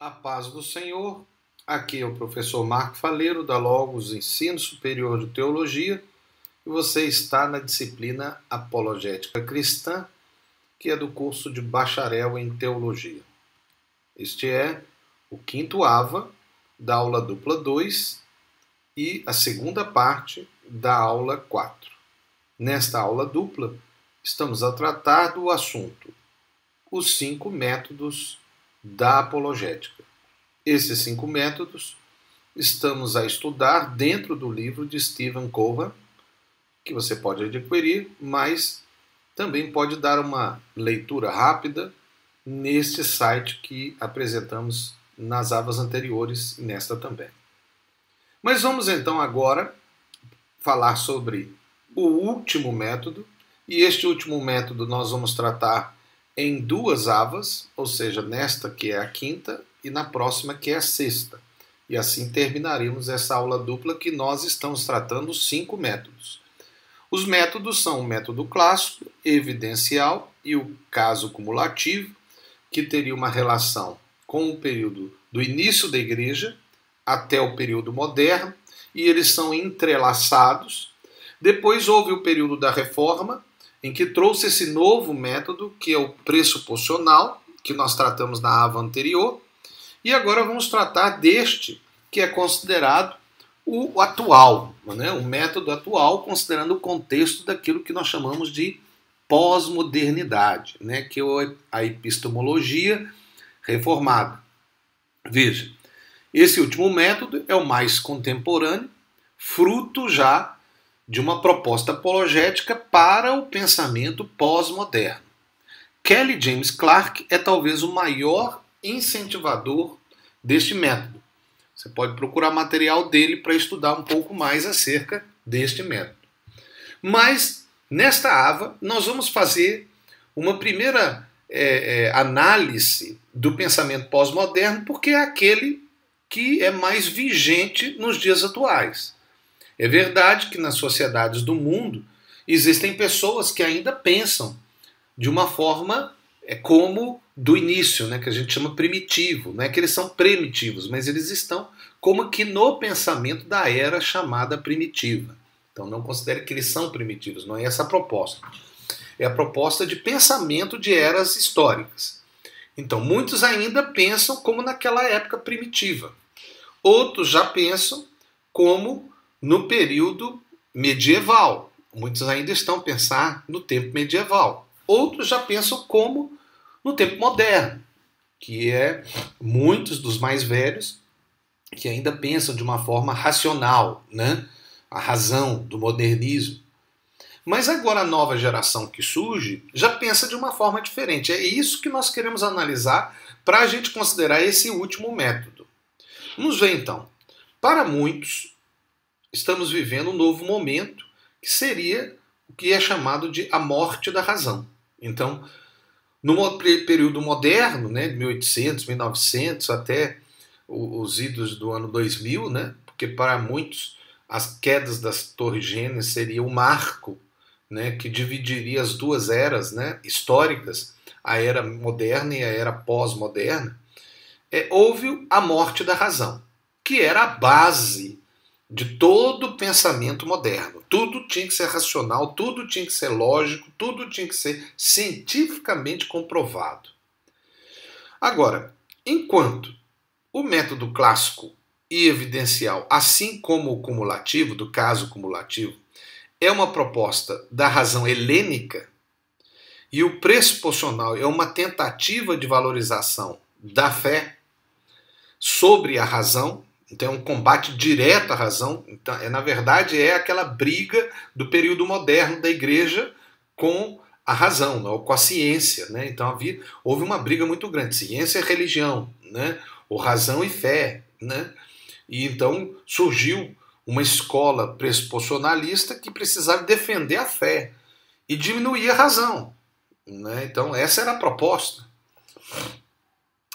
A paz do Senhor, aqui é o professor Marco Faleiro da Logos Ensino Superior de Teologia e você está na disciplina Apologética Cristã, que é do curso de Bacharel em Teologia. Este é o quinto AVA da aula dupla 2 e a segunda parte da aula 4. Nesta aula dupla, estamos a tratar do assunto os 5 métodos da apologética. Esses 5 métodos estamos a estudar dentro do livro de Stephen Cohen, que você pode adquirir, mas também pode dar uma leitura rápida neste site que apresentamos nas avas anteriores e nesta também. Mas vamos então agora falar sobre o último método, e este último método nós vamos tratar em 2 avas, ou seja, nesta que é a quinta e na próxima que é a sexta. E assim terminaremos essa aula dupla que nós estamos tratando os 5 métodos. Os métodos são o método clássico, evidencial e o caso cumulativo, que teria uma relação com o período do início da igreja até o período moderno, e eles são entrelaçados. Depois houve o período da Reforma, em que trouxe esse novo método, que é o pressuposicional, que nós tratamos na ava anterior, e agora vamos tratar deste, que é considerado o atual, né? O método atual, considerando o contexto daquilo que nós chamamos de pós-modernidade, né? Que é a epistemologia reformada. Veja, esse último método é o mais contemporâneo, fruto já de uma proposta apologética para o pensamento pós-moderno. Kelly James Clark é talvez o maior incentivador deste método. Você pode procurar material dele para estudar um pouco mais acerca deste método. Mas, nesta ava, nós vamos fazer uma primeira análise do pensamento pós-moderno, porque é aquele que é mais vigente nos dias atuais. É verdade que nas sociedades do mundo existem pessoas que ainda pensam de uma forma como do início, né, que a gente chama primitivo. Não é que eles são primitivos, mas eles estão como que no pensamento da era chamada primitiva. Então não considere que eles são primitivos, não é essa a proposta. É a proposta de pensamento de eras históricas. Então muitos ainda pensam como naquela época primitiva. Outros já pensam como no período medieval. Muitos ainda estão a pensar no tempo medieval. Outros já pensam como no tempo moderno, que é muitos dos mais velhos que ainda pensam de uma forma racional, né? A razão do modernismo. Mas agora a nova geração que surge já pensa de uma forma diferente. É isso que nós queremos analisar para a gente considerar esse último método. Vamos ver então. Para muitos, estamos vivendo um novo momento, que seria o que é chamado de a morte da razão. Então, no período moderno, né, de 1800, 1900, até os idos do ano 2000, né, porque para muitos as quedas das torres gêmeas seria o marco, né, que dividiria as 2 eras, né, históricas, a era moderna e a era pós-moderna, houve a morte da razão, que era a base de todo o pensamento moderno. Tudo tinha que ser racional, tudo tinha que ser lógico, tudo tinha que ser cientificamente comprovado. Agora, enquanto o método clássico e evidencial, assim como o cumulativo, do caso cumulativo, é uma proposta da razão helênica, e o pressuposicional é uma tentativa de valorização da fé sobre a razão, então é um combate direto à razão. Então, na verdade, é aquela briga do período moderno da igreja com a razão, né, ou com a ciência. Né? Então houve uma briga muito grande, ciência e religião, né? Ou razão e fé. Né? E então surgiu uma escola pressuposicionalista que precisava defender a fé e diminuir a razão. Né? Então essa era a proposta.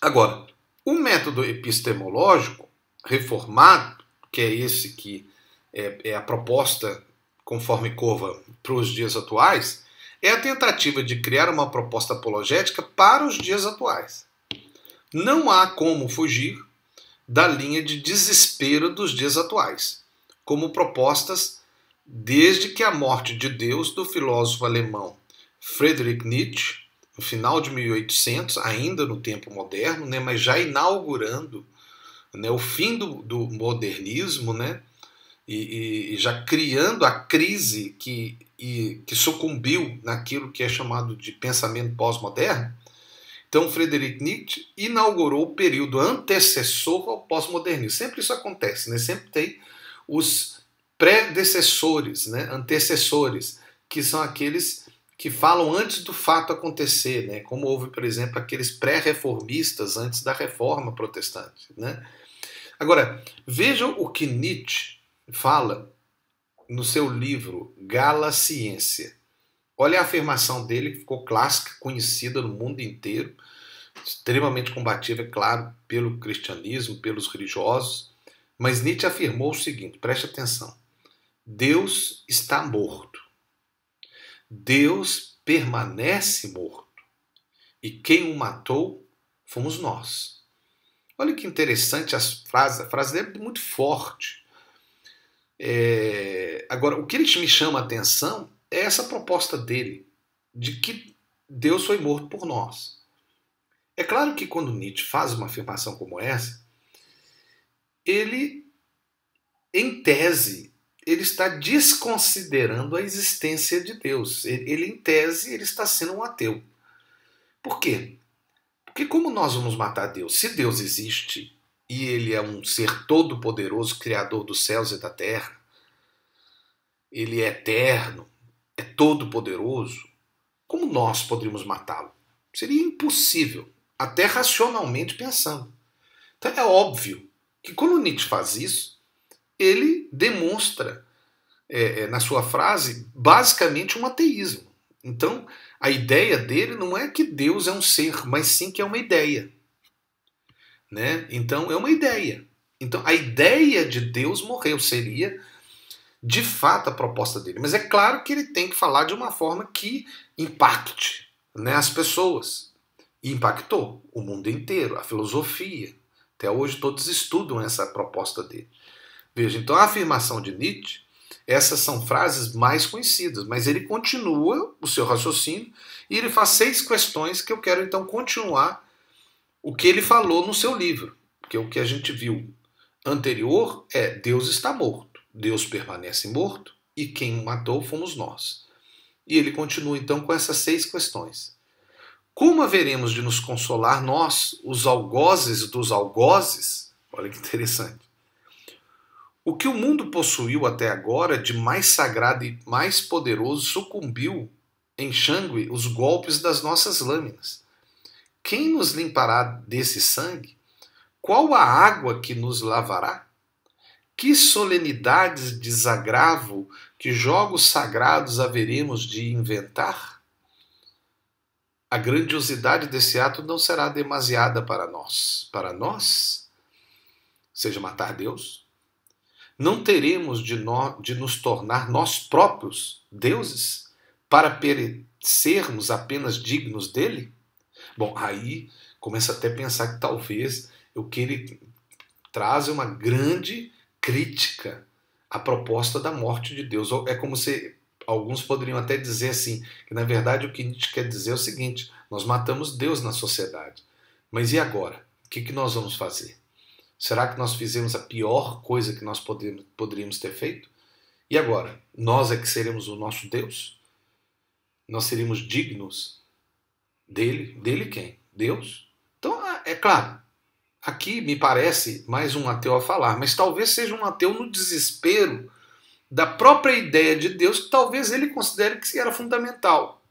Agora, o método epistemológico reformado, que é esse que é a proposta, conforme Cohen, para os dias atuais, é a tentativa de criar uma proposta apologética para os dias atuais. não há como fugir da linha de desespero dos dias atuais, como propostas desde que a morte de Deus do filósofo alemão Friedrich Nietzsche, no final de 1800, ainda no tempo moderno, né, mas já inaugurando, né, o fim do modernismo, né, e já criando a crise que sucumbiu naquilo que é chamado de pensamento pós-moderno. Então, Friedrich Nietzsche inaugurou o período antecessor ao pós-modernismo. Sempre isso acontece, né? Sempre tem os predecessores, né? Antecessores, que são aqueles que falam antes do fato acontecer, né? Como houve, por exemplo, aqueles pré-reformistas antes da Reforma Protestante, né? Agora, vejam o que Nietzsche fala no seu livro Gala Ciência. Olha a afirmação dele, que ficou clássica, conhecida no mundo inteiro, extremamente combativa, é claro, pelo cristianismo, pelos religiosos. Mas Nietzsche afirmou o seguinte, preste atenção: Deus está morto. Deus permanece morto. E quem o matou fomos nós. Olha que interessante a frase dele é muito forte. Agora, o que me chama a atenção é essa proposta dele, de que Deus foi morto por nós. É claro que quando Nietzsche faz uma afirmação como essa, ele, em tese, ele está desconsiderando a existência de Deus. Ele, em tese, ele está sendo um ateu. Por quê? Porque como nós vamos matar Deus? Se Deus existe e ele é um ser todo-poderoso, criador dos céus e da terra, ele é eterno, é todo-poderoso, como nós poderíamos matá-lo? Seria impossível, até racionalmente pensando. Então é óbvio que quando Nietzsche faz isso, ele demonstra, na sua frase, basicamente um ateísmo. Então a ideia dele não é que Deus é um ser, mas sim que é uma ideia. Né? Então é uma ideia. Então a ideia de Deus morreu, seria de fato a proposta dele. Mas é claro que ele tem que falar de uma forma que impacte, né, as pessoas. E impactou o mundo inteiro, a filosofia. Até hoje todos estudam essa proposta dele. Veja, então a afirmação de Nietzsche, essas são frases mais conhecidas, mas ele continua o seu raciocínio e ele faz 6 questões que eu quero então continuar o que ele falou no seu livro. Porque o que a gente viu anterior é Deus está morto. Deus permanece morto e quem o matou fomos nós. E ele continua então com essas 6 questões. Como haveremos de nos consolar nós, os algozes dos algozes? Olha que interessante. O que o mundo possuiu até agora de mais sagrado e mais poderoso sucumbiu, enxangue, os golpes das nossas lâminas. Quem nos limpará desse sangue? Qual a água que nos lavará? Que solenidades de desagravo, que jogos sagrados haveremos de inventar? A grandiosidade desse ato não será demasiada para nós. Para nós, seja matar Deus, não teremos de nos tornar nós próprios deuses para perecermos apenas dignos dele? Bom, aí começa até a pensar que talvez o que ele traz é uma grande crítica à proposta da morte de Deus. É como se alguns poderiam até dizer assim, que na verdade o que Nietzsche quer dizer é o seguinte: nós matamos Deus na sociedade, mas e agora? O que nós vamos fazer? Será que nós fizemos a pior coisa que nós poderíamos ter feito? E agora? Nós é que seremos o nosso Deus? Nós seríamos dignos dele? Dele quem? Deus? Então, é claro, aqui me parece mais um ateu a falar, mas talvez seja um ateu no desespero da própria ideia de Deus, que talvez ele considere que era fundamental.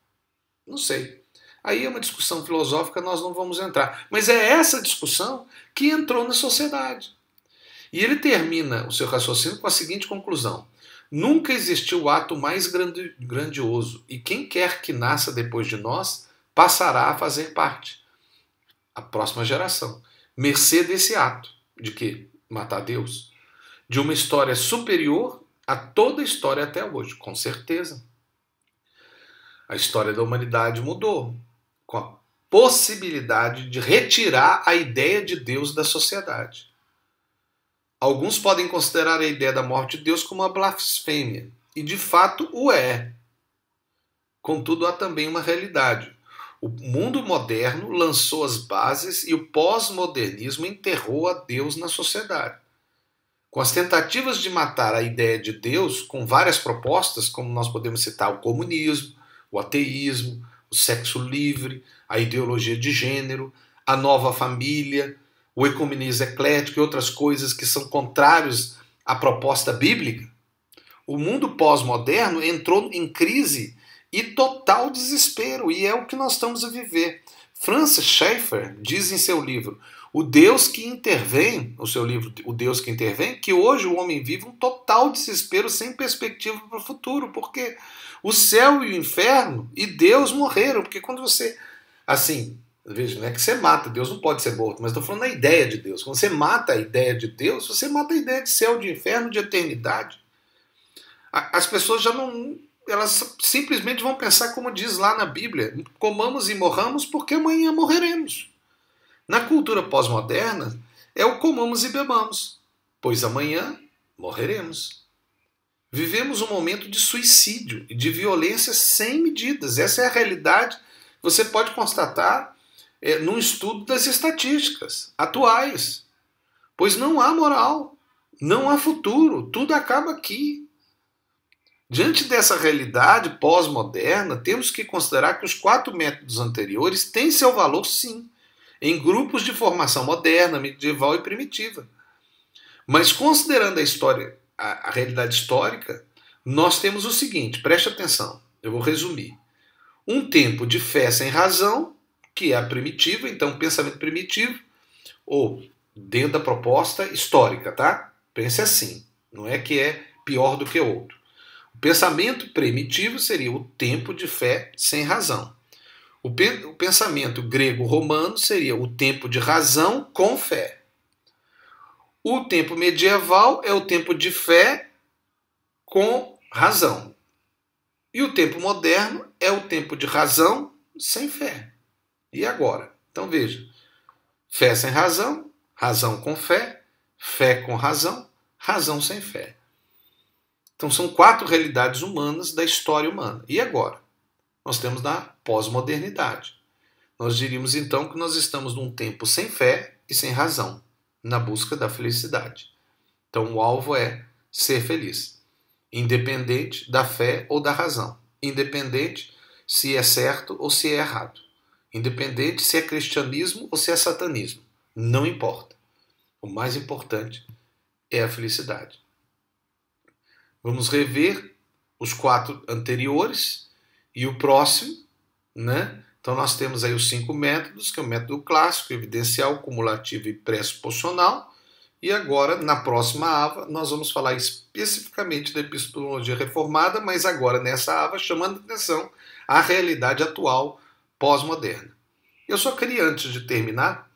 Não sei. Aí é uma discussão filosófica, nós não vamos entrar. Mas é essa discussão que entrou na sociedade. E ele termina o seu raciocínio com a seguinte conclusão: nunca existiu ato mais grandioso, e quem quer que nasça depois de nós passará a fazer parte. A próxima geração. Mercê desse ato. De quê? Matar Deus. De uma história superior a toda a história até hoje, com certeza. A história da humanidade mudou com a possibilidade de retirar a ideia de Deus da sociedade. Alguns podem considerar a ideia da morte de Deus como uma blasfêmia, e de fato o é. Contudo, há também uma realidade. O mundo moderno lançou as bases e o pós-modernismo enterrou a Deus na sociedade. Com as tentativas de matar a ideia de Deus, com várias propostas, como nós podemos citar o comunismo, o ateísmo, o sexo livre, a ideologia de gênero, a nova família, o ecumenismo eclético e outras coisas que são contrários à proposta bíblica, o mundo pós-moderno entrou em crise e total desespero, e é o que nós estamos a viver. Francis Schaeffer diz em seu livro O Deus que Intervém, o seu livro O Deus que Intervém, que hoje o homem vive um total desespero sem perspectiva para o futuro, porque o céu e o inferno e Deus morreram, porque quando você, assim, veja, não é que você mata, Deus não pode ser morto, mas estou falando da ideia de Deus. Quando você mata a ideia de Deus, você mata a ideia de céu, de inferno, de eternidade. As pessoas já não... Elas simplesmente vão pensar como diz lá na Bíblia, comamos e morramos porque amanhã morreremos. Na cultura pós-moderna, é o comamos e bebamos, pois amanhã morreremos. Vivemos um momento de suicídio e de violência sem medidas. Essa é a realidade. Você pode constatar num estudo das estatísticas atuais. Pois não há moral, não há futuro, tudo acaba aqui. Diante dessa realidade pós-moderna, temos que considerar que os 4 métodos anteriores têm seu valor, sim, em grupos de formação moderna, medieval e primitiva. Mas considerando a história, a realidade histórica, nós temos o seguinte, preste atenção, eu vou resumir. Um tempo de fé sem razão, que é a primitiva, então pensamento primitivo, ou dentro da proposta histórica, tá? Pense assim, não é que é pior do que outro. O pensamento primitivo seria o tempo de fé sem razão. O pensamento grego-romano seria o tempo de razão com fé. O tempo medieval é o tempo de fé com razão. E o tempo moderno é o tempo de razão sem fé. E agora? Então veja, fé sem razão, razão com fé, fé com razão, razão sem fé. Então são 4 realidades humanas da história humana. E agora? Nós temos na pós-modernidade. Nós diríamos então que nós estamos num tempo sem fé e sem razão, na busca da felicidade. Então o alvo é ser feliz, independente da fé ou da razão, independente se é certo ou se é errado, independente se é cristianismo ou se é satanismo, não importa. O mais importante é a felicidade. Vamos rever os 4 anteriores e o próximo, né? Então nós temos aí os 5 métodos, que é o método clássico, evidencial, cumulativo e pressuposicional. E agora, na próxima AVA, nós vamos falar especificamente da epistemologia reformada, mas agora nessa AVA chamando atenção à realidade atual pós-moderna. Eu só queria, antes de terminar,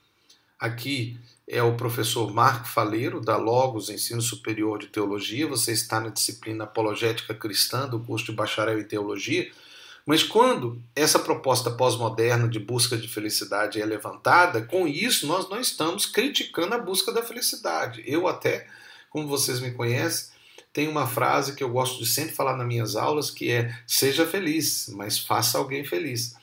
aqui é o professor Marco Faleiro, da Logos Ensino Superior de Teologia. Você está na disciplina Apologética Cristã, do curso de Bacharel em Teologia. Mas quando essa proposta pós-moderna de busca de felicidade é levantada, com isso nós não estamos criticando a busca da felicidade. Eu até, como vocês me conhecem, tenho uma frase que eu gosto de sempre falar nas minhas aulas, que é: seja feliz, mas faça alguém feliz.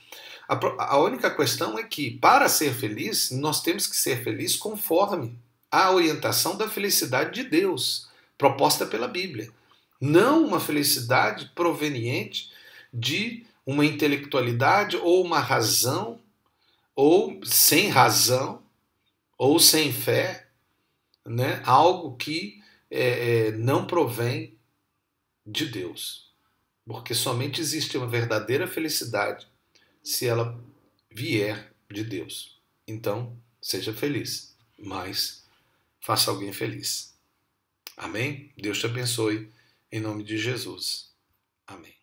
A única questão é que, para ser feliz, nós temos que ser felizes conforme a orientação da felicidade de Deus, proposta pela Bíblia. Não uma felicidade proveniente de uma intelectualidade ou uma razão, ou sem razão, ou sem fé, né? Algo que não provém de Deus. Porque somente existe uma verdadeira felicidade se ela vier de Deus. Então, seja feliz, mas faça alguém feliz. Amém? Deus te abençoe, em nome de Jesus. Amém.